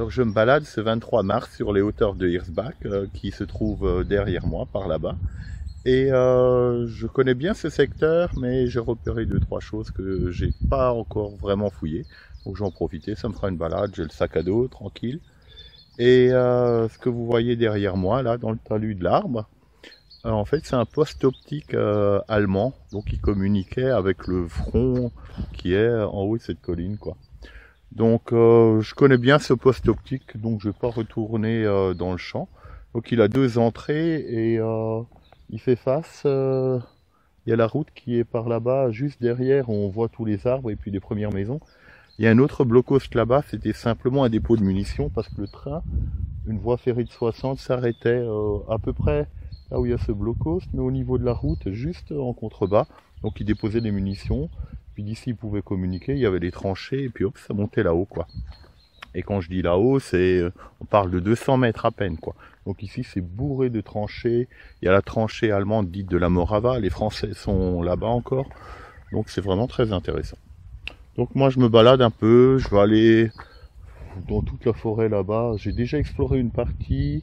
Alors je me balade ce 23 mars sur les hauteurs de Hirsbach, qui se trouve derrière moi, par là-bas. Et je connais bien ce secteur, mais j'ai repéré deux, trois choses que j'ai pas encore vraiment fouillées. Donc j'en profite, ça me fera une balade, j'ai le sac à dos, tranquille. Et ce que vous voyez derrière moi, là, dans le talus de l'arbre, en fait c'est un poste optique allemand, donc qui communiquait avec le front qui est en haut de cette colline, quoi. Donc je connais bien ce poste optique, donc je vais pas retourner dans le champ. Donc il a deux entrées et il fait face, il y a la route qui est par là-bas, juste derrière, on voit tous les arbres et puis les premières maisons. Il y a un autre blockpost là-bas, c'était simplement un dépôt de munitions parce que le train, une voie ferrée de 60, s'arrêtait à peu près là où il y a ce blockpost, mais au niveau de la route, juste en contrebas. Donc il déposait des munitions, puis d'ici il pouvait communiquer, il y avait des tranchées et puis hop, ça montait là-haut, quoi. Et quand je dis là-haut, on parle de 200 mètres à peine, quoi. Donc ici c'est bourré de tranchées, il y a la tranchée allemande dite de la Morava, les Français sont là-bas encore, donc c'est vraiment très intéressant. Donc moi je me balade un peu, je vais aller dans toute la forêt là-bas, j'ai déjà exploré une partie,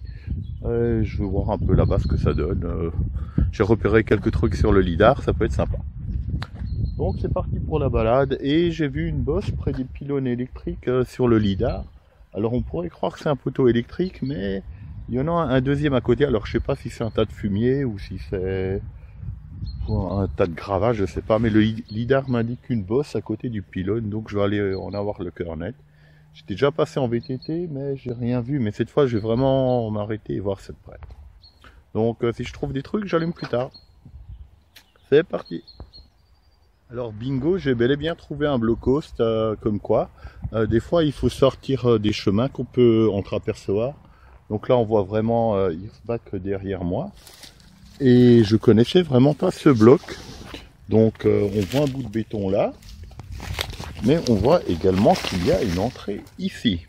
je vais voir un peu là-bas ce que ça donne. J'ai repéré quelques trucs sur le lidar, ça peut être sympa. Donc c'est parti pour la balade et j'ai vu une bosse près des pylônes électriques sur le lidar. Alors on pourrait croire que c'est un poteau électrique, mais il y en a un deuxième à côté. Alors je sais pas si c'est un tas de fumier ou si c'est un tas de gravats, je sais pas. Mais le lidar m'indique une bosse à côté du pylône, donc je vais aller en avoir le cœur net. J'étais déjà passé en VTT, mais j'ai rien vu. Mais cette fois je vais vraiment m'arrêter et voir ça de près. Donc si je trouve des trucs, j'allume plus tard. C'est parti. Alors bingo, j'ai bel et bien trouvé un blockpost, comme quoi, des fois il faut sortir des chemins qu'on peut entreapercevoir. Donc là on voit vraiment Hirsbach derrière moi. Et je connaissais vraiment pas ce bloc. Donc on voit un bout de béton là. Mais on voit également qu'il y a une entrée ici.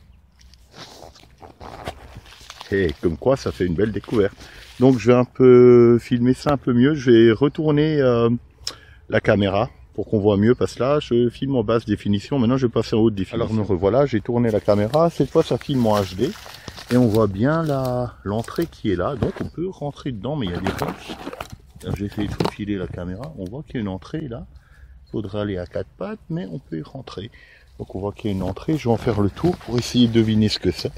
Et comme quoi ça fait une belle découverte. Donc je vais un peu filmer ça un peu mieux. Je vais retourner la caméra pour qu'on voit mieux, parce que là je filme en basse définition, maintenant je vais passer en haute définition. Alors me revoilà, j'ai tourné la caméra, cette fois ça filme en HD, et on voit bien l'entrée qui est là, donc on peut rentrer dedans, mais il y a des portes. J'ai essayé de filer la caméra, on voit qu'il y a une entrée là, il faudrait aller à quatre pattes, mais on peut y rentrer. Donc on voit qu'il y a une entrée, je vais en faire le tour pour essayer de deviner ce que c'est.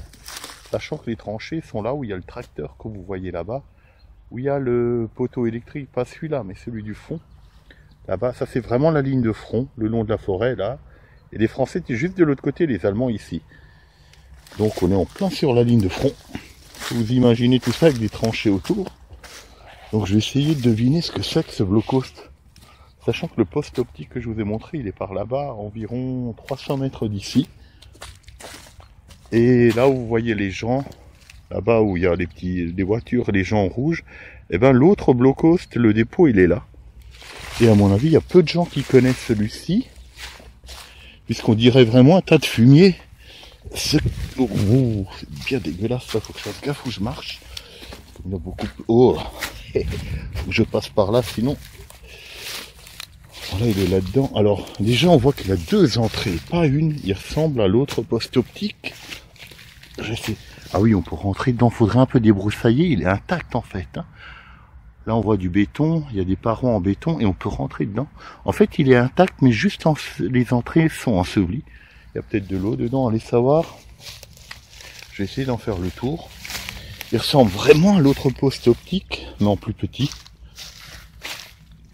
Sachant que les tranchées sont là où il y a le tracteur que vous voyez là-bas, où il y a le poteau électrique, pas celui-là, mais celui du fond. Là-bas, ça c'est vraiment la ligne de front, le long de la forêt, là. Et les Français étaient juste de l'autre côté, les Allemands ici. Donc on est en plein sur la ligne de front. Vous imaginez tout ça avec des tranchées autour. Donc je vais essayer de deviner ce que c'est que ce blockpost. Sachant que le poste optique que je vous ai montré, il est par là-bas, environ 300 mètres d'ici. Et là où vous voyez les gens, là-bas où il y a les voitures, les gens en rouge, et ben l'autre blockpost, le dépôt, il est là. Et à mon avis, il y a peu de gens qui connaissent celui-ci, puisqu'on dirait vraiment un tas de fumier. C'est bien dégueulasse, ça, faut que je fasse gaffe où je marche. Il y a beaucoup plus... Oh, faut que je passe par là, sinon... Voilà, il est là-dedans. Alors, déjà, on voit qu'il a deux entrées, pas une. Il ressemble à l'autre poste optique. Ah oui, on peut rentrer dedans, faudrait un peu débroussailler, il est intact en fait, hein. Là, on voit du béton, il y a des parois en béton et on peut rentrer dedans. En fait, il est intact, mais juste les entrées sont ensevelies. Il y a peut-être de l'eau dedans, allez savoir. Je vais essayer d'en faire le tour. Il ressemble vraiment à l'autre poste optique, mais en plus petit.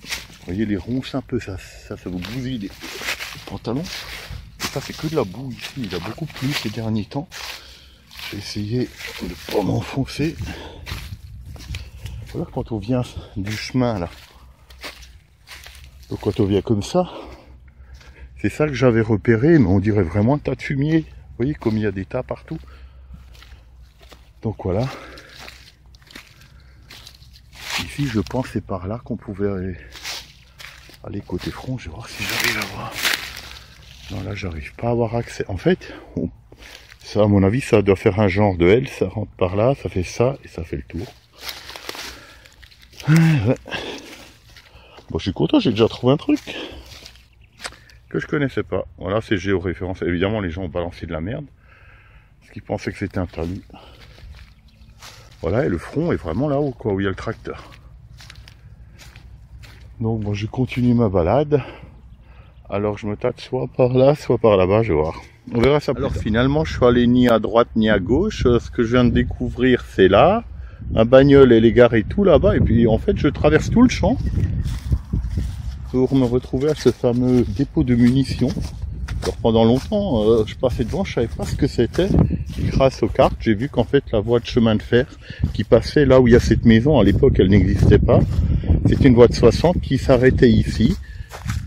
Vous voyez les ronces un peu, ça vous bousille les pantalons. Et ça, c'est que de la boue ici, il a beaucoup plu ces derniers temps. Je vais essayer de ne pas m'enfoncer. Voilà, quand on vient du chemin là, donc quand on vient comme ça, c'est ça que j'avais repéré, mais on dirait vraiment un tas de fumier. Vous voyez comme il y a des tas partout. Donc voilà. Ici je pense c'est par là qu'on pouvait aller côté front. Je vais voir si j'arrive à voir. Non là j'arrive pas à avoir accès. En fait, ça à mon avis ça doit faire un genre de L, ça rentre par là, ça fait ça et ça fait le tour. Ouais. Bon, je suis content, j'ai déjà trouvé un truc que je connaissais pas. Voilà, c'est géoréférence. Évidemment, les gens ont balancé de la merde. Parce qu'ils pensaient que c'était un talus. Voilà, et le front est vraiment là-haut, quoi, où il y a le tracteur. Donc bon, je continue ma balade. Alors je me tâte soit par là, soit par là-bas, je vais voir. On verra ça plus tard. Alors finalement, je suis allé ni à droite ni à gauche. Ce que je viens de découvrir, c'est là. Un bagnole, elle est garée tout là-bas. Et puis en fait, je traverse tout le champ pour me retrouver à ce fameux dépôt de munitions. Alors pendant longtemps, je passais devant, je savais pas ce que c'était. Et grâce aux cartes, j'ai vu qu'en fait la voie de chemin de fer qui passait là où il y a cette maison, à l'époque elle n'existait pas. C'était une voie de 60 qui s'arrêtait ici.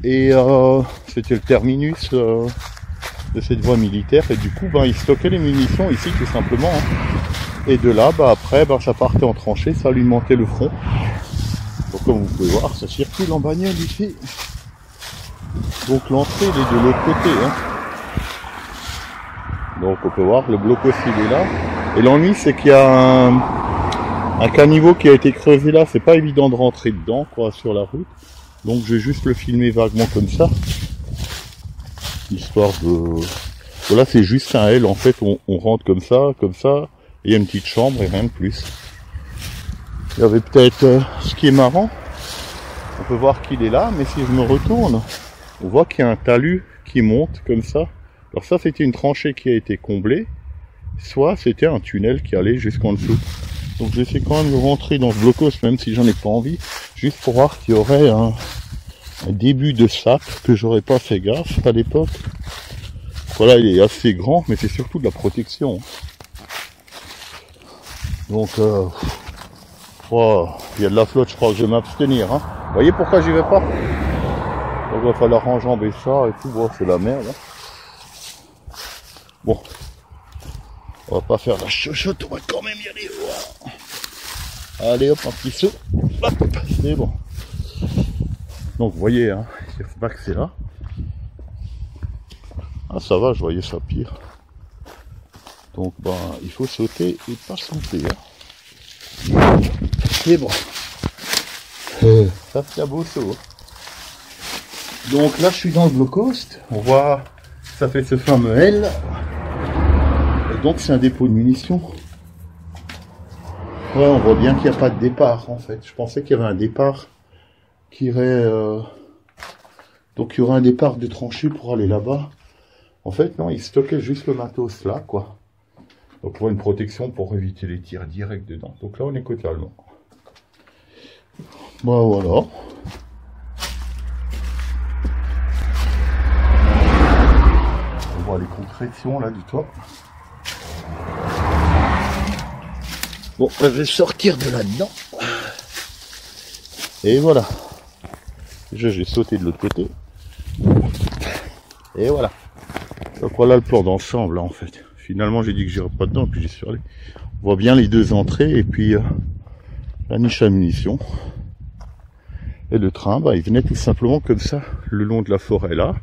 Et c'était le terminus de cette voie militaire. Et du coup, ben, ils stockaient les munitions ici tout simplement. Hein. Et de là, ben, après, ben, ça partait en tranchée, ça alimentait le front. Donc comme vous pouvez voir, ça circule en bagnole ici. Donc l'entrée elle est de l'autre côté. Hein. Donc on peut voir, le blocos il est là. Et l'ennui c'est qu'il y a un caniveau qui a été creusé là. C'est pas évident de rentrer dedans quoi sur la route. Donc je vais juste le filmer vaguement comme ça. Histoire de... Voilà, c'est juste un L en fait. On rentre comme ça. Et il y a une petite chambre et rien de plus. Il y avait peut-être... ce qui est marrant, on peut voir qu'il est là. Mais si je me retourne... On voit qu'il y a un talus qui monte comme ça. Alors ça, c'était une tranchée qui a été comblée. Soit c'était un tunnel qui allait jusqu'en dessous. Donc j'essaie quand même de rentrer dans ce blocos, même si j'en ai pas envie. Juste pour voir qu'il y aurait un début de sac que j'aurais pas fait gaffe à l'époque. Voilà, il est assez grand, mais c'est surtout de la protection. Donc, il y a de la flotte, je crois que je vais m'abstenir. Hein. Vous voyez pourquoi j'y vais pas? Donc il va falloir enjamber ça et tout, bon, c'est la merde. Hein. Bon, on va pas faire la chochotte, on va quand même y aller. Voilà. Allez hop, un petit saut, hop, c'est bon. Donc vous voyez, hein, il faut pas que c'est là. Ah ça va, je voyais ça pire. Donc ben, il faut sauter et pas sauter. Hein. C'est bon. Ça c'est un beau saut. Hein. Donc là je suis dans le blocos, on voit ça fait ce fameux L, et donc c'est un dépôt de munitions. Ouais, on voit bien qu'il n'y a pas de départ en fait, je pensais qu'il y avait un départ qui irait, donc il y aurait un départ de tranchée pour aller là-bas. En fait non, ils stockaient juste le matos là quoi, donc pour une protection pour éviter les tirs directs dedans. Donc là on est côté allemand. Bah voilà. Les concrétions là du toit. Bon, je vais sortir de là-dedans. Et voilà. J'ai sauté de l'autre côté. Et voilà. Donc voilà le plan d'ensemble là en fait. Finalement j'ai dit que j'irais pas dedans, puis j'y suis allé. On voit bien les deux entrées et puis la niche à munitions. Et le train, bah, il venait tout simplement comme ça, le long de la forêt là.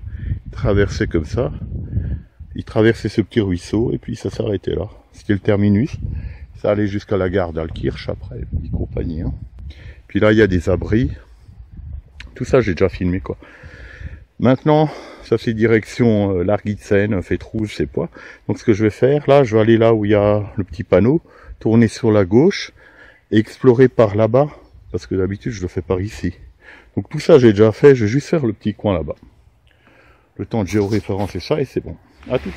Il traversait comme ça. Il traversait ce petit ruisseau et puis ça s'arrêtait là. C'était le terminus. Ça allait jusqu'à la gare d'Alkirch après, et compagnie. Hein. Puis là, il y a des abris. Tout ça, j'ai déjà filmé quoi. Maintenant, ça c'est direction Largitzen, Fête Rouge, c'est pas. Donc ce que je vais faire, là, je vais aller là où il y a le petit panneau, tourner sur la gauche et explorer par là-bas. Parce que d'habitude, je le fais par ici. Donc tout ça, j'ai déjà fait. Je vais juste faire le petit coin là-bas. Le temps de géoréférencer ça et c'est bon.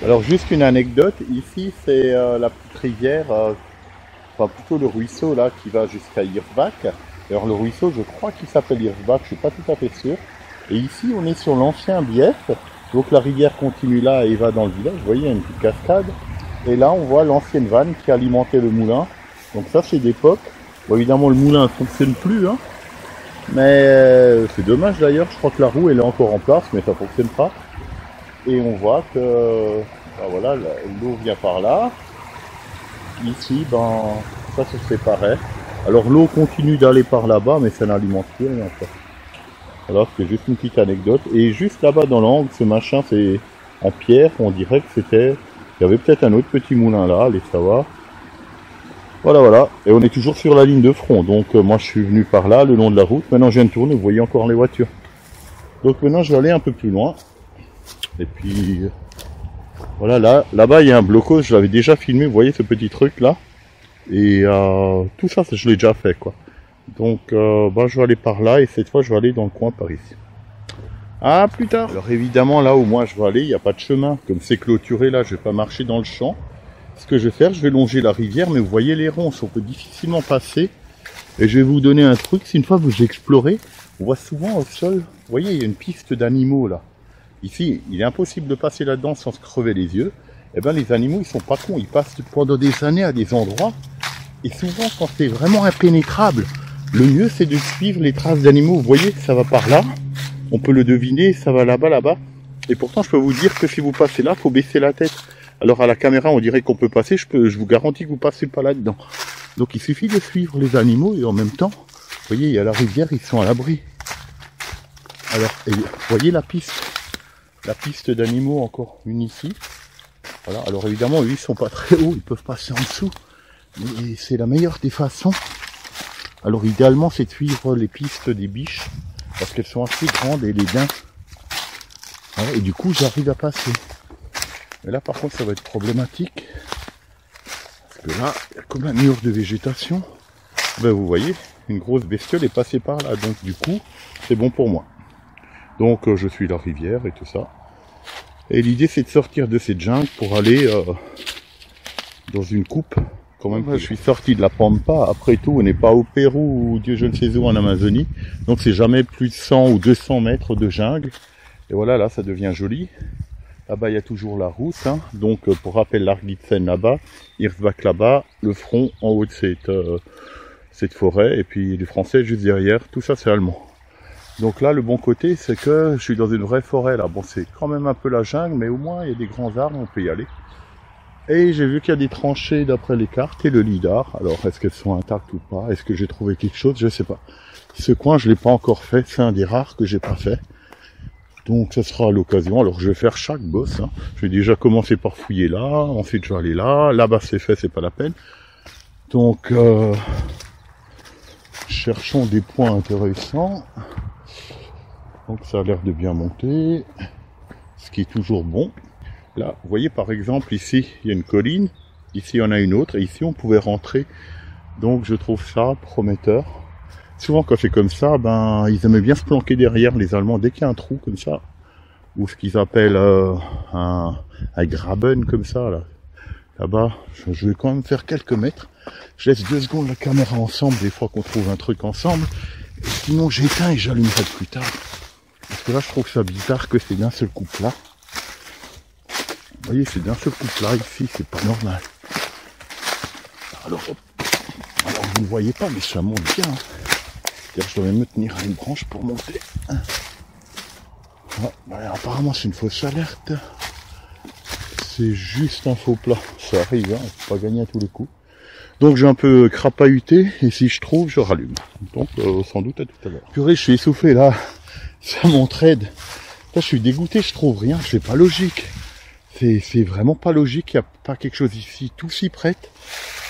Alors juste une anecdote, ici c'est la petite rivière, enfin plutôt le ruisseau là qui va jusqu'à Hirsbach. Alors le ruisseau je crois qu'il s'appelle Hirsbach, je suis pas tout à fait sûr. Et ici on est sur l'ancien bief, donc la rivière continue là et va dans le village, vous voyez il y a une petite cascade. Et là on voit l'ancienne vanne qui alimentait le moulin, donc ça c'est d'époque. Bon évidemment le moulin ne fonctionne plus, hein. Mais c'est dommage d'ailleurs, je crois que la roue elle est encore en place mais ça ne fonctionne pas. Et on voit que ben voilà, l'eau vient par là. Ici, ben, ça se séparait. Alors l'eau continue d'aller par là-bas, mais ça n'alimente plus rien. Alors c'est juste une petite anecdote. Et juste là-bas dans l'angle, ce machin, c'est en pierre. On dirait que c'était... Il y avait peut-être un autre petit moulin là, allez savoir. Voilà, voilà. Et on est toujours sur la ligne de front. Donc moi je suis venu par là, le long de la route. Maintenant je viens de tourner, vous voyez encore les voitures. Donc maintenant je vais aller un peu plus loin. Et puis, Voilà, là-bas il y a un blocos, je l'avais déjà filmé, vous voyez ce petit truc là. Et tout ça, je l'ai déjà fait quoi. Donc je vais aller par là et cette fois je vais aller dans le coin par ici. À plus tard. Alors évidemment là où moi je vais aller, il n'y a pas de chemin. Comme c'est clôturé là, je vais pas marcher dans le champ. Ce que je vais faire, je vais longer la rivière, mais vous voyez les ronces, on peut difficilement passer. Et je vais vous donner un truc, si une fois vous explorez, on voit souvent au sol, vous voyez il y a une piste d'animaux là. Ici, il est impossible de passer là-dedans sans se crever les yeux. Eh bien les animaux ils sont pas cons, ils passent pendant des années à des endroits. Et souvent quand c'est vraiment impénétrable, le mieux c'est de suivre les traces d'animaux. Vous voyez, ça va par là. On peut le deviner, ça va là-bas, là-bas. Et pourtant, je peux vous dire que si vous passez là, il faut baisser la tête. Alors à la caméra, on dirait qu'on peut passer, je vous garantis que vous passez pas là-dedans. Donc il suffit de suivre les animaux et en même temps, vous voyez, il y a la rivière, ils sont à l'abri. Alors, vous voyez la piste d'animaux encore une ici. Voilà, alors évidemment, eux, ils sont pas très hauts, ils peuvent passer en dessous. Mais c'est la meilleure des façons. Alors idéalement, c'est de suivre les pistes des biches. Parce qu'elles sont assez grandes et les daims. Voilà, et du coup j'arrive à passer. Mais là par contre ça va être problématique. Parce que là, il y a comme un mur de végétation. Ben, vous voyez, une grosse bestiole est passée par là. Donc du coup, c'est bon pour moi. Donc je suis la rivière et tout ça. Et l'idée c'est de sortir de cette jungle pour aller dans une coupe. Quand même, je suis sorti de la Pampa, après tout, on n'est pas au Pérou ou Dieu je ne sais où en Amazonie, donc c'est jamais plus de 100 ou 200 mètres de jungle, et voilà, là ça devient joli. Là-bas il y a toujours la route, hein. Donc pour rappel l'Argitsen là-bas, Hirschbach là-bas, le front en haut de cette forêt, et puis les Français juste derrière, tout ça c'est allemand. Donc là le bon côté c'est que je suis dans une vraie forêt là, bon c'est quand même un peu la jungle, mais au moins il y a des grands arbres, on peut y aller. Et j'ai vu qu'il y a des tranchées d'après les cartes et le lidar. Alors est-ce qu'elles sont intactes ou pas? Est-ce que j'ai trouvé quelque chose? Je sais pas. Ce coin je l'ai pas encore fait, c'est un des rares que j'ai pas fait. Donc ça sera à l'occasion. Alors je vais faire chaque boss. Hein. Je vais déjà commencer par fouiller là, ensuite je vais aller là. Là-bas c'est fait, c'est pas la peine. Donc cherchons des points intéressants. Donc ça a l'air de bien monter, ce qui est toujours bon. Là, vous voyez par exemple ici, il y a une colline, ici il y en a une autre, et ici on pouvait rentrer. Donc je trouve ça prometteur. Souvent quand c'est comme ça, ben ils aimaient bien se planquer derrière les Allemands, dès qu'il y a un trou comme ça, ou ce qu'ils appellent un graben comme ça, là-bas, je vais quand même faire quelques mètres. Je laisse 2 secondes la caméra ensemble, des fois qu'on trouve un truc ensemble, et sinon j'éteins et j'allumerai plus tard. Parce que là je trouve ça bizarre que c'est d'un seul coup plat. Vous voyez, c'est d'un seul coup là, ici, c'est pas normal. Alors vous ne voyez pas, mais ça monte bien. C'est-à-dire que je dois même me tenir à une branche pour monter. Ouais, apparemment, c'est une fausse alerte. C'est juste un faux plat. Ça arrive, hein, on peut pas gagner à tous les coups. Donc j'ai un peu crapahuté, et si je trouve, je rallume. Donc sans doute à tout à l'heure. Purée, je suis essoufflé là. Ça m'entraide. Là, je suis dégoûté, je trouve rien, c'est pas logique. C'est vraiment pas logique, il n'y a pas quelque chose ici tout s'y prête.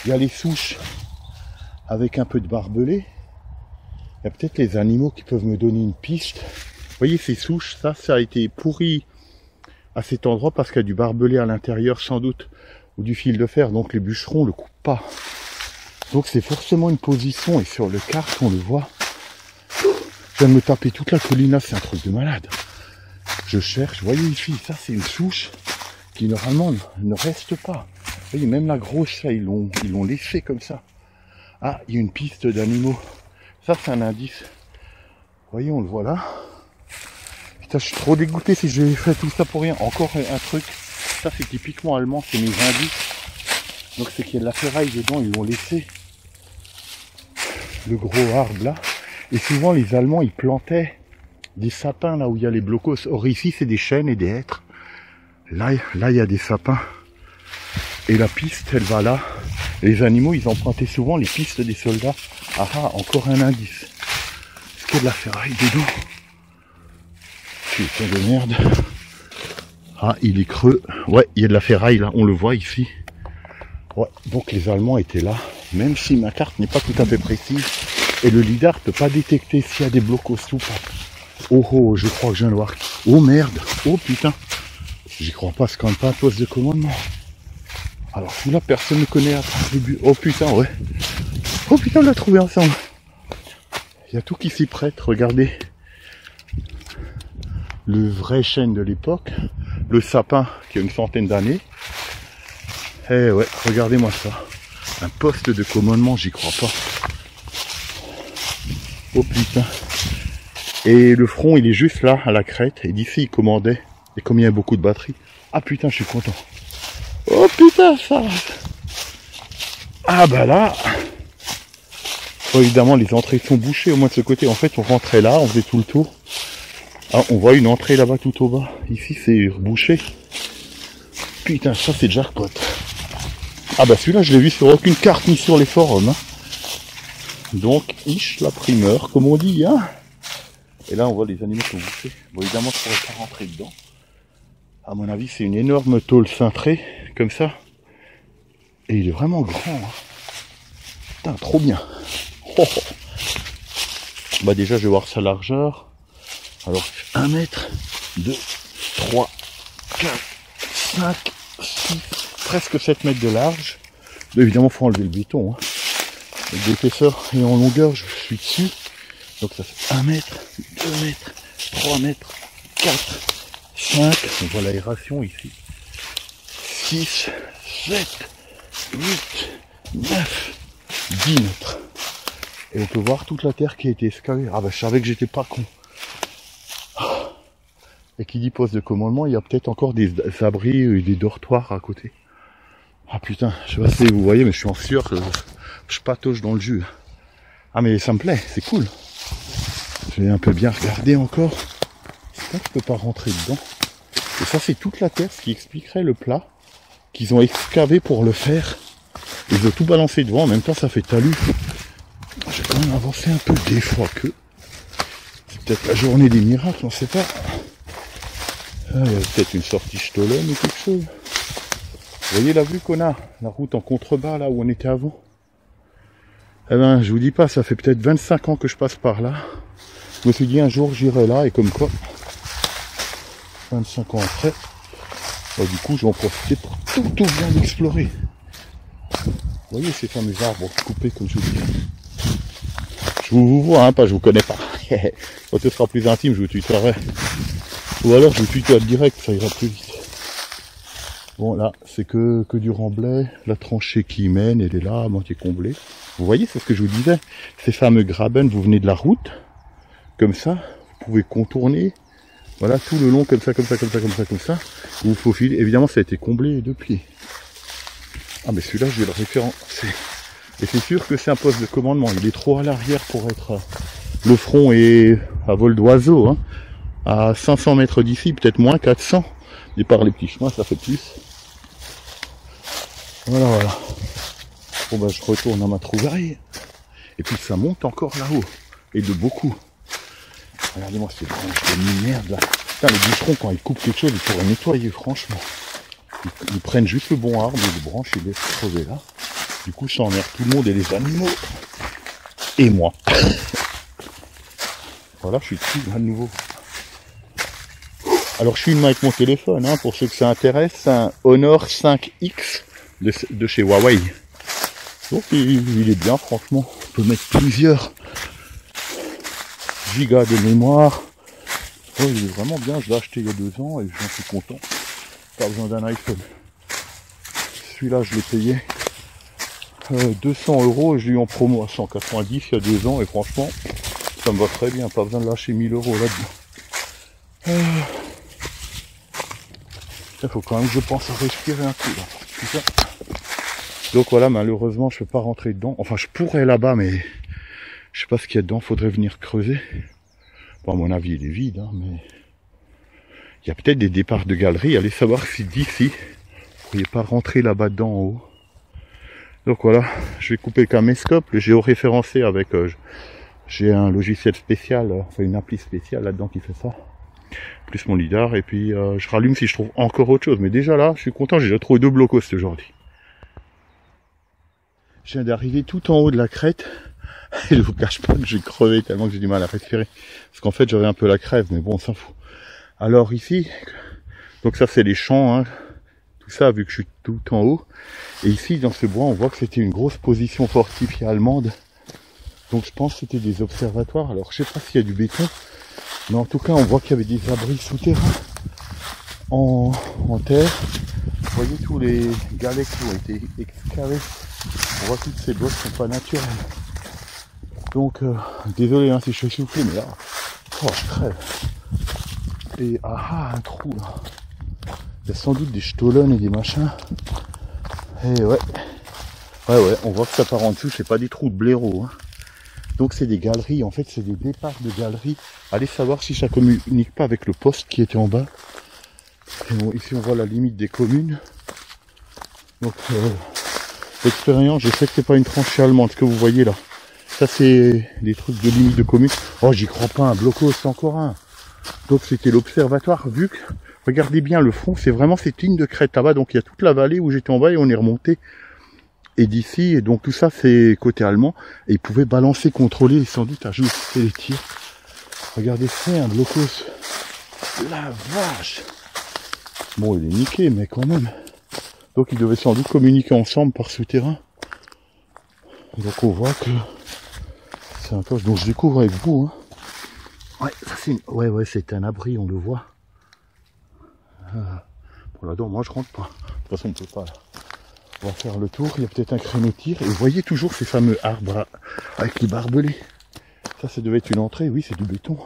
Il y a les souches avec un peu de barbelé. Il y a peut-être les animaux qui peuvent me donner une piste. Vous voyez ces souches, ça a été pourri à cet endroit parce qu'il y a du barbelé à l'intérieur sans doute, ou du fil de fer, donc les bûcherons le coupent pas. Donc c'est forcément une position, et sur le kart on le voit. Je viens de me taper toute la colline là, c'est un truc de malade. Je cherche, vous voyez ici, ça c'est une souche qui normalement ne reste pas. Vous voyez, même la grosse, là, ils l'ont laissé comme ça. Ah, il y a une piste d'animaux. Ça, c'est un indice. Vous voyez, on le voit là. Putain, je suis trop dégoûté si j'ai fait tout ça pour rien. Encore un truc. Ça, c'est typiquement allemand, c'est mes indices. Donc, c'est qu'il y a de la ferraille dedans, ils l'ont laissé. Le gros arbre, là. Et souvent, les Allemands, ils plantaient des sapins, là où il y a les blocos. Or, ici, c'est des chênes et des hêtres. Là, il y a des sapins. Et la piste, elle va là. Les animaux, ils empruntaient souvent les pistes des soldats. Ah ah, encore un indice. Est-ce qu'il y a de la ferraille dedans? Putain de merde. Ah, il est creux. Ouais, il y a de la ferraille là, on le voit ici. Ouais, donc les Allemands étaient là. Même si ma carte n'est pas tout à fait précise. Et le lidar ne peut pas détecter s'il y a des blocos ou pas. Oh oh, je crois que je viens de voir. Oh merde, oh putain. J'y crois pas, c'est quand même pas un poste de commandement. Alors celui-là, personne ne connaît à part le but. Oh putain, ouais. Oh putain, on l'a trouvé ensemble. Il y a tout qui s'y prête, regardez. Le vrai chêne de l'époque. Le sapin qui a une centaine d'années. Eh ouais, regardez-moi ça. Un poste de commandement, j'y crois pas. Oh putain. Et le front, il est juste là, à la crête. Et d'ici, il commandait. Et comme il y a beaucoup de batteries. Ah putain, je suis content. Oh putain, ça. Ah bah là. Bon, évidemment, les entrées sont bouchées, au moins de ce côté. En fait, on rentrait là, on faisait tout le tour. Ah, on voit une entrée là-bas tout au bas. Ici, c'est bouché. Putain, ça, c'est jackpot. Ah bah celui-là, je l'ai vu sur aucune carte ni sur les forums. Hein. Donc, ish, la primeur, comme on dit. Hein. Et là, on voit les animaux sont bouchés. Bon, évidemment, je ne pourrais pas rentrer dedans. À mon avis, c'est une énorme tôle cintrée, comme ça. Et il est vraiment grand. Hein. Putain, trop bien. Oh. Bah déjà, je vais voir sa largeur. Alors, 1 mètre, 2, 3, 4, 5, 6, presque 7 mètres de large. Évidemment, il faut enlever le béton. Hein. D'épaisseur et en longueur, je suis dessus. Donc ça fait 1 mètre, 2 mètres, 3 mètres, 4, 5. On voit l'aération ici. 6, 7, 8, 9, 10 mètres. Et on peut voir toute la terre qui a été excavée. Ah bah je savais que j'étais pas con. Et qui dit poste de commandement, il y a peut-être encore des abris et des dortoirs à côté. Ah putain, je sais pas si vous voyez, mais je suis en sueur, je patauge dans le jus. Ah mais ça me plaît, c'est cool. Je vais un peu bien regarder encore. C'est pas que je peux pas rentrer dedans. Et ça c'est toute la terre, ce qui expliquerait le plat qu'ils ont excavé pour le faire. Ils ont tout balancé devant, en même temps ça fait talus. J'ai quand même avancé un peu des fois que. C'est peut-être la journée des miracles, on sait pas. Ah, il y a peut-être une sortie Stollen ou quelque chose. Vous voyez la vue qu'on a? La route en contrebas là où on était avant. Eh ben je vous dis pas, ça fait peut-être 25 ans que je passe par là. Je me suis dit un jour j'irai là et comme quoi 25 ans après, bah, du coup je vais en profiter pour tout bien explorer. Vous voyez ces fameux arbres coupés comme je vous dis. Je vous vois, hein, pas je vous connais pas. Quand ce sera plus intime, je vous tutoierai. Ou alors je vous tutoie direct, ça ira plus vite. Bon là, c'est que du remblai. La tranchée qui mène, elle est là, à moitié comblée. Vous voyez, c'est ce que je vous disais. Ces fameux graben, vous venez de la route, comme ça, vous pouvez contourner. Voilà, tout le long, comme ça. Vous vous faufilez. Évidemment, ça a été comblé depuis. Ah mais celui-là, je vais le référencer. Et c'est sûr que c'est un poste de commandement. Il est trop à l'arrière pour être... Le front est à vol d'oiseau, hein. À 500 mètres d'ici, peut-être moins, 400. Et par les petits chemins, ça fait plus. Voilà. Bon bah je retourne à ma trouvaille. Et puis ça monte encore là-haut. Et de beaucoup. Regardez-moi ces branches de merde là. Putain, les bûcherons, quand ils coupent quelque chose, ils pourraient nettoyer, franchement. Ils prennent juste le bon arbre, les branches, ils laissent crever là. Du coup, ça emmerde tout le monde et les animaux. Et moi. Voilà, je suis dessus à nouveau. Alors, je filme avec mon téléphone, hein, pour ceux que ça intéresse. C'est un Honor 5X de chez Huawei. Donc, il est bien, franchement. On peut mettre plusieurs gigas de mémoire. Oh, il est vraiment bien. Je l'ai acheté il y a 2 ans et j'en suis content. Pas besoin d'un iPhone. Celui-là, je l'ai payé 200 € et je l'ai eu en promo à 190 il y a 2 ans et franchement, ça me va très bien. Pas besoin de lâcher 1000 € là-dedans. Il faut quand même que je pense à respirer un coup là. Putain. Donc voilà, malheureusement, je peux pas rentrer dedans. Enfin, je pourrais là-bas, mais je sais pas ce qu'il y a dedans. Faudrait venir creuser. Bon, à mon avis, il est vide, hein, mais il y a peut-être des départs de galeries. Allez savoir si d'ici, vous pourriez pas rentrer là-bas dedans en haut. Donc voilà, je vais couper le caméscope, le géoréférencé avec... j'ai un logiciel spécial, enfin une appli spéciale là-dedans qui fait ça. Plus mon lidar, et puis je rallume si je trouve encore autre chose. Mais déjà là, je suis content, j'ai déjà trouvé 2 blocos aujourd'hui. Je viens d'arriver tout en haut de la crête. Et je vous cache pas que j'ai crevé tellement que j'ai du mal à respirer. Parce qu'en fait, j'avais un peu la crève, mais bon, on s'en fout. Alors ici, Donc ça c'est les champs, hein. Tout ça vu que je suis tout en haut. Et ici dans ce bois on voit que c'était une grosse position fortifiée allemande. Donc je pense que c'était des observatoires. Alors je sais pas s'il y a du béton, mais en tout cas on voit qu'il y avait des abris souterrains en terre. Vous voyez tous les galets qui ont été excavés. On voit que toutes ces blocs sont pas naturels. Donc désolé hein, si je suis soufflé, mais là, oh, je crève. Et un trou là. Il y a sans doute des stollen et des machins. Et ouais, on voit que ça part en dessous, c'est pas des trous de blaireau. Hein. Donc c'est des galeries, en fait c'est des départs de galeries. Allez savoir si ça communique pas avec le poste qui était en bas. Et bon, ici on voit la limite des communes. Donc l'expérience, je sais que c'est pas une tranchée allemande, ce que vous voyez là. Ça c'est des trucs de limite de communes. Oh j'y crois pas, un bloco c'est encore un. Donc c'était l'observatoire, vu que, regardez bien le fond, c'est vraiment cette ligne de crête là-bas. Donc il y a toute la vallée où j'étais en bas et on est remonté. Et d'ici, et donc tout ça c'est côté allemand. Et ils pouvaient balancer, contrôler et sans doute ajuster les tirs. Regardez, c'est un blocos. La vache! Bon, il est niqué, mais quand même. Donc ils devaient sans doute communiquer ensemble par souterrain. Donc on voit que c'est un poste. Donc je découvre avec vous. Hein. Ouais, ça c'est une... ouais, c'est un abri, on le voit. Bon là-dedans, moi je rentre pas. De toute façon on peut pas là. On va faire le tour, il y a peut-être un créneau de tir. Et vous voyez toujours ces fameux arbres avec les barbelés. Ça devait être une entrée, oui c'est du béton.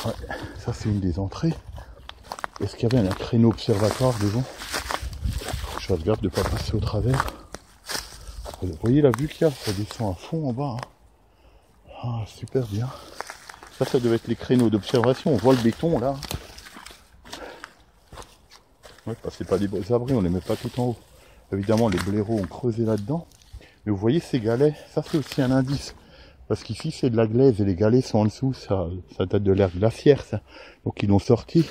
Ouais, ça c'est une des entrées. Est-ce qu'il y avait un créneau observatoire devant? Je regarde de ne pas passer au travers. Vous voyez la vue qu'il y a, ça descend à fond en bas. Hein. Ah, super bien. Ça devait être les créneaux d'observation. On voit le béton là. Ouais, c'est pas des beaux abris, on les met pas tout en haut. Évidemment, les blaireaux ont creusé là-dedans. Mais vous voyez ces galets, ça c'est aussi un indice. Parce qu'ici c'est de la glaise et les galets sont en dessous, ça date de l'ère glaciaire ça. Donc ils l'ont sorti.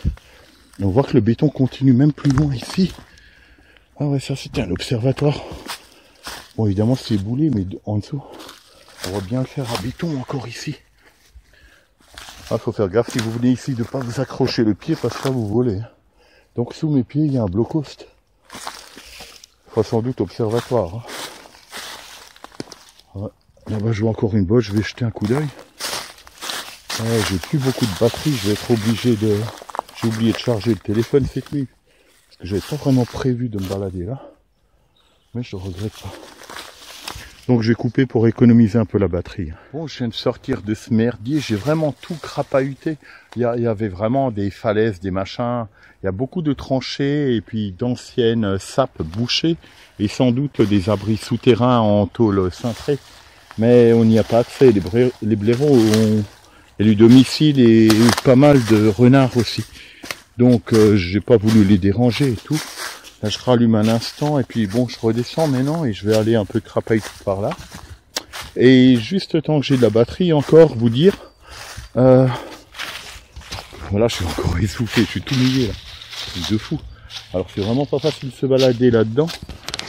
Et on voit que le béton continue même plus loin ici. Ah ouais, ça c'était un observatoire. Bon évidemment c'est éboulé, mais en dessous, on voit bien le fer à béton encore ici. Ah, faut faire gaffe si vous venez ici de pas vous accrocher le pied parce que là vous volez. Donc sous mes pieds il y a un bloc-host. Enfin, sans doute observatoire. Hein. Ouais. Là-bas je vois encore une bosse, je vais jeter un coup d'œil. Ouais, j'ai plus beaucoup de batterie, je vais être obligé de... J'ai oublié de charger le téléphone cette nuit. Parce que j'avais pas vraiment prévu de me balader là. Mais je regrette pas. Donc j'ai coupé pour économiser un peu la batterie. Bon, je viens de sortir de ce merdier, j'ai vraiment tout crapahuté. Il y avait vraiment des falaises, des machins. Il y a beaucoup de tranchées et puis d'anciennes sapes bouchées. Et sans doute des abris souterrains en tôle cintrée. Mais on n'y a pas accès. Les blaireaux ont élu domicile et pas mal de renards aussi. Donc j'ai pas voulu les déranger et tout. Là je rallume un instant et puis bon je redescends maintenant et je vais aller un peu crapailler tout par là. Et juste tant que j'ai de la batterie encore vous dire. Voilà, je suis encore essoufflé, je suis tout mouillé là. C'est de fou. Alors c'est vraiment pas facile de se balader là-dedans.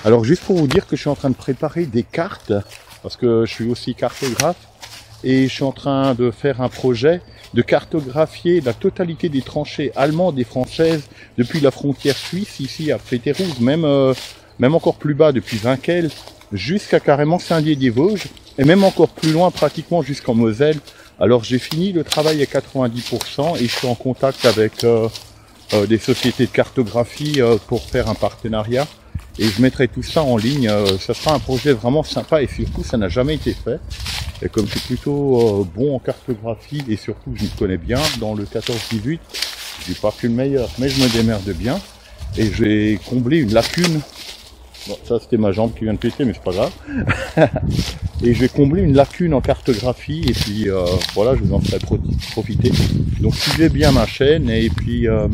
Alors juste pour vous dire que je suis en train de préparer des cartes, parce que je suis aussi cartographe. Et je suis en train de faire un projet de cartographier la totalité des tranchées allemandes et françaises depuis la frontière suisse, ici à Fétérouge, même encore plus bas depuis Vinkel, jusqu'à carrément Saint-Dié-des-Vosges, et même encore plus loin pratiquement jusqu'en Moselle. Alors j'ai fini le travail à 90% et je suis en contact avec des sociétés de cartographie pour faire un partenariat. Et je mettrai tout ça en ligne, ça sera un projet vraiment sympa et surtout ça n'a jamais été fait. Et comme je suis plutôt bon en cartographie et surtout je me connais bien dans le 14-18, je suis pas que le meilleur, mais je me démerde bien. Et j'ai comblé une lacune, bon ça c'était ma jambe qui vient de péter mais c'est pas grave. Et j'ai comblé une lacune en cartographie et puis voilà je vous en ferai profiter. Donc suivez bien ma chaîne et puis de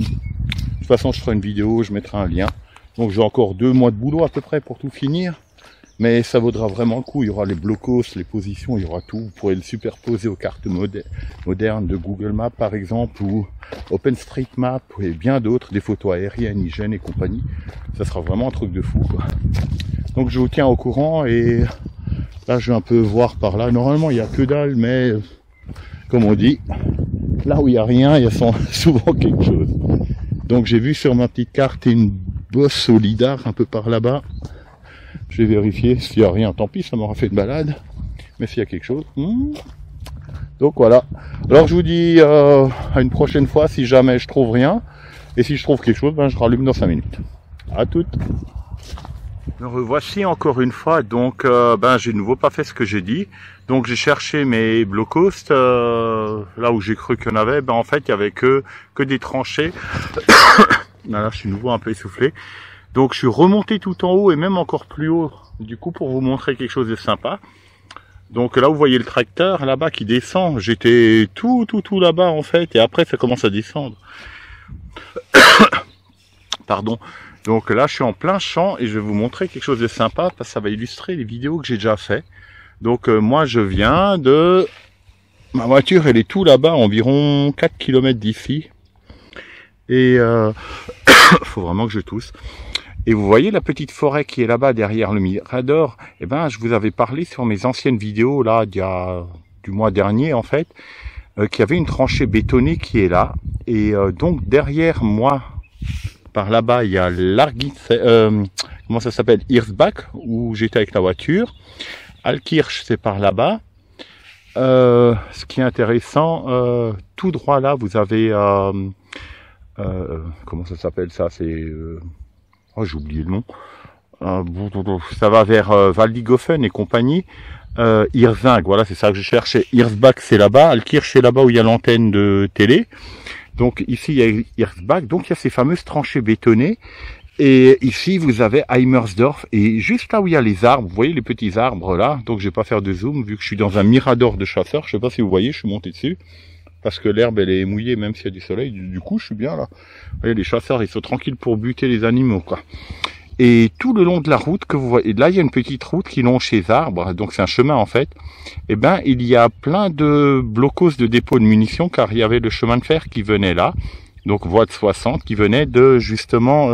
toute façon je ferai une vidéo, je mettrai un lien. Donc j'ai encore 2 mois de boulot à peu près pour tout finir. Mais ça vaudra vraiment le coup. Il y aura les blocos, les positions, il y aura tout. Vous pourrez le superposer aux cartes modernes de Google Maps par exemple, ou OpenStreetMap, et bien d'autres, des photos aériennes, hygiène et compagnie. Ça sera vraiment un truc de fou, quoi. Donc je vous tiens au courant et là je vais un peu voir par là. Normalement il n'y a que dalle, mais comme on dit, là où il n'y a rien, il y a souvent quelque chose. Donc j'ai vu sur ma petite carte une bosse solidar un peu par là-bas. Je vais vérifier. S'il n'y a rien, tant pis, ça m'aura fait de balade. Mais s'il y a quelque chose... Donc voilà. Alors je vous dis à une prochaine fois si jamais je trouve rien. Et si je trouve quelque chose, ben, je rallume dans 5 minutes. À toutes. Me revoici encore une fois. Donc j'ai de nouveau pas fait ce que j'ai dit. Donc j'ai cherché mes blocos là où j'ai cru qu'il y en avait. Ben, en fait il y avait que des tranchées. Là je suis de nouveau un peu essoufflé. Donc je suis remonté tout en haut et même encore plus haut. Du coup pour vous montrer quelque chose de sympa. Donc là vous voyez le tracteur là-bas qui descend. J'étais tout là-bas en fait. Et après ça commence à descendre. Pardon. Donc là je suis en plein champ et je vais vous montrer quelque chose de sympa parce que ça va illustrer les vidéos que j'ai déjà fait. Donc moi je viens de... Ma voiture elle est tout là-bas, environ 4 km d'ici. Et faut vraiment que je tousse. Et vous voyez la petite forêt qui est là-bas derrière le Mirador. Eh ben je vous avais parlé sur mes anciennes vidéos là du mois dernier en fait. Qu'il y avait une tranchée bétonnée qui est là. Et donc derrière moi, par là-bas, il y a comment ça s'appelle, Hirsbach, où j'étais avec la voiture. Altkirch, c'est par là-bas. Ce qui est intéressant, tout droit là, vous avez... comment ça s'appelle ça? C'est... oh, j'ai oublié le nom. Ça va vers Waldigofen et compagnie. Hirzing, voilà, c'est ça que je cherchais. Hirsbach, c'est là-bas. Altkirch, c'est là-bas où il y a l'antenne de télé. Donc ici, il y a Hirsbach. Donc il y a ces fameuses tranchées bétonnées. Et ici, vous avez Heimersdorf. Et juste là où il y a les arbres, vous voyez les petits arbres là. Donc je vais pas faire de zoom vu que je suis dans un mirador de chasseurs. Je sais pas si vous voyez, je suis monté dessus. Parce que l'herbe, elle est mouillée même s'il y a du soleil. Du coup, je suis bien là. Vous voyez, les chasseurs, ils sont tranquilles pour buter les animaux, quoi. Et tout le long de la route que vous voyez, et là il y a une petite route qui longe ces arbres, donc c'est un chemin en fait, et ben il y a plein de blocos de dépôt de munitions car il y avait le chemin de fer qui venait là, donc voie de 60 qui venait de justement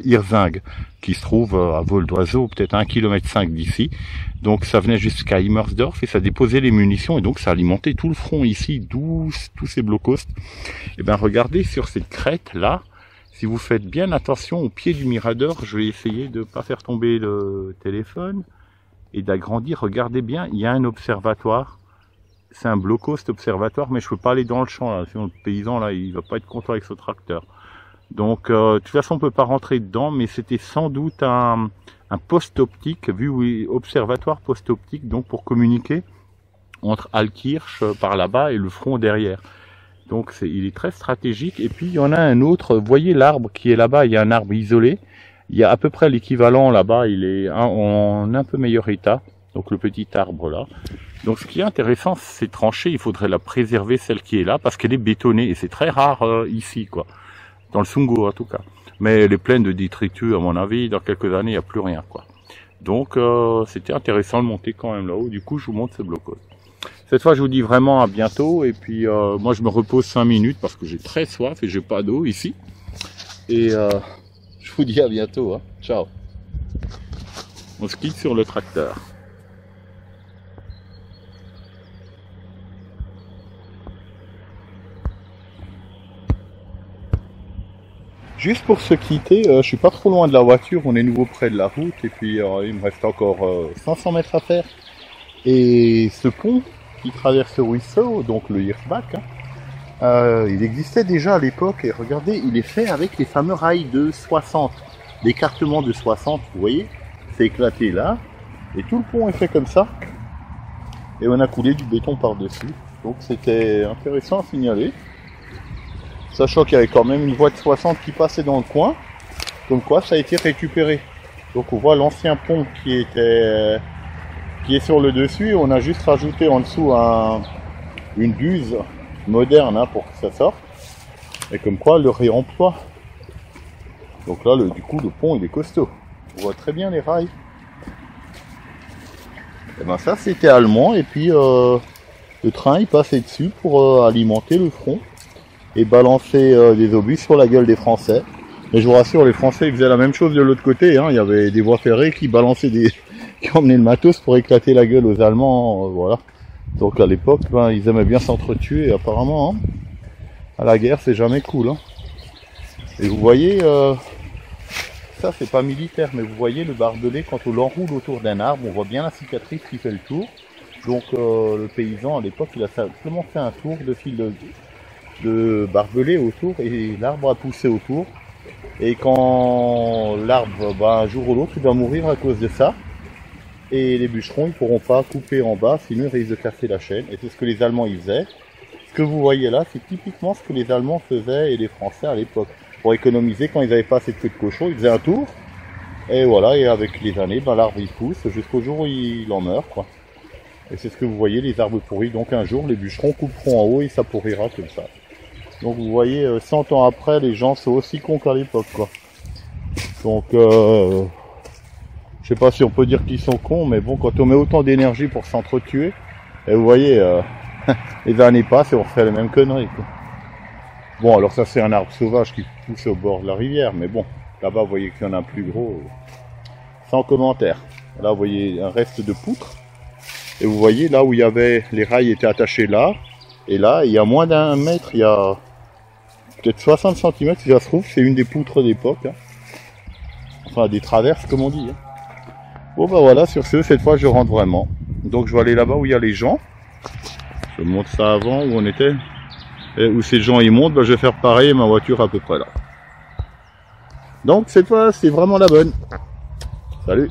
Hirzing, qui se trouve à vol d'oiseau, peut-être 1,5 km d'ici, donc ça venait jusqu'à Heimersdorf et ça déposait les munitions et donc ça alimentait tout le front ici, d'où tous ces blocos. Et ben regardez sur cette crête là. Si vous faites bien attention au pied du mirador, je vais essayer de ne pas faire tomber le téléphone et d'agrandir. Regardez bien, il y a un observatoire. C'est un blocos observatoire, mais je ne peux pas aller dans le champ là. Sinon le paysan là, il va pas être content avec ce tracteur. Donc de toute façon, on ne peut pas rentrer dedans, mais c'était sans doute un poste optique, observatoire poste optique, donc pour communiquer entre Altkirch par là-bas et le front derrière. Donc il est très stratégique. Et puis il y en a un autre, vous voyez l'arbre qui est là-bas, il y a un arbre isolé. Il y a à peu près l'équivalent là-bas, il est en un peu meilleur état. Donc le petit arbre là. Donc ce qui est intéressant, ces tranchées, il faudrait la préserver, celle qui est là, parce qu'elle est bétonnée. Et c'est très rare ici, quoi. Dans le Sungo en tout cas. Mais elle est pleine de détritus à mon avis, dans quelques années il n'y a plus rien, quoi. Donc c'était intéressant de monter quand même là-haut. Du coup je vous montre ce blocos. Cette fois, je vous dis vraiment à bientôt. Et puis, moi, je me repose 5 minutes parce que j'ai très soif et j'ai pas d'eau ici. Et je vous dis à bientôt. Hein. Ciao. On se quitte sur le tracteur. Juste pour se quitter, je suis pas trop loin de la voiture. On est nouveau près de la route. Et puis, il me reste encore 500 mètres à faire. Et ce pont qui traverse le ruisseau, donc le Hirsbach, il existait déjà à l'époque, et regardez, il est fait avec les fameux rails de 60, l'écartement de 60, vous voyez, c'est éclaté là, et tout le pont est fait comme ça, et on a coulé du béton par-dessus, donc c'était intéressant à signaler, sachant qu'il y avait quand même une voie de 60 qui passait dans le coin, comme quoi ça a été récupéré. Donc on voit l'ancien pont qui est sur le dessus, on a juste rajouté en dessous une buse moderne hein, pour que ça sorte, et comme quoi le réemploi. Donc là du coup le pont il est costaud, on voit très bien les rails. Et ben ça c'était allemand, et puis le train il passait dessus pour alimenter le front et balancer des obus sur la gueule des Français. Mais je vous rassure, les Français ils faisaient la même chose de l'autre côté, hein. Il y avait des voies ferrées qui balançaient qui emmenaient le matos pour éclater la gueule aux Allemands, voilà. Donc à l'époque, ben, ils aimaient bien s'entretuer apparemment. Hein. À la guerre, c'est jamais cool. Hein. Et vous voyez, ça c'est pas militaire, mais vous voyez le barbelé, quand on l'enroule autour d'un arbre, on voit bien la cicatrice qui fait le tour. Donc le paysan à l'époque, il a simplement fait un tour de fil de barbelé autour et l'arbre a poussé autour. Et quand l'arbre, un jour ou l'autre, il va mourir à cause de ça. Et les bûcherons, ils pourront pas couper en bas, sinon ils risquent de casser la chaîne. Et c'est ce que les Allemands ils faisaient. Ce que vous voyez là, c'est typiquement ce que les Allemands faisaient et les Français à l'époque. Pour économiser, quand ils n'avaient pas assez de queue de cochon, ils faisaient un tour. Et voilà, et avec les années, l'arbre il pousse jusqu'au jour où il en meurt, quoi. Et c'est ce que vous voyez, les arbres pourris. Donc un jour, les bûcherons couperont en haut et ça pourrira comme ça. Donc vous voyez, 100 ans après, les gens sont aussi cons qu'à l'époque, quoi. Donc, je sais pas si on peut dire qu'ils sont cons, mais bon, quand on met autant d'énergie pour s'entretuer, et vous voyez, les années passent et on refait les mêmes conneries, quoi. Bon, alors ça c'est un arbre sauvage qui pousse au bord de la rivière, mais bon, là-bas vous voyez qu'il y en a un plus gros, sans commentaire. Là vous voyez un reste de poutre, et vous voyez là où il y avait, les rails étaient attachés là, et là il y a moins d'un mètre, il y a peut-être 60 cm si ça se trouve, c'est une des poutres d'époque, hein. Enfin des traverses comme on dit, hein. Bon bah voilà, sur ce, cette fois je rentre vraiment. Donc je vais aller là-bas où il y a les gens, je vous montre ça avant, où on était. Et où ces gens y montent, je vais faire pareil, ma voiture à peu près là. Donc cette fois c'est vraiment la bonne. Salut!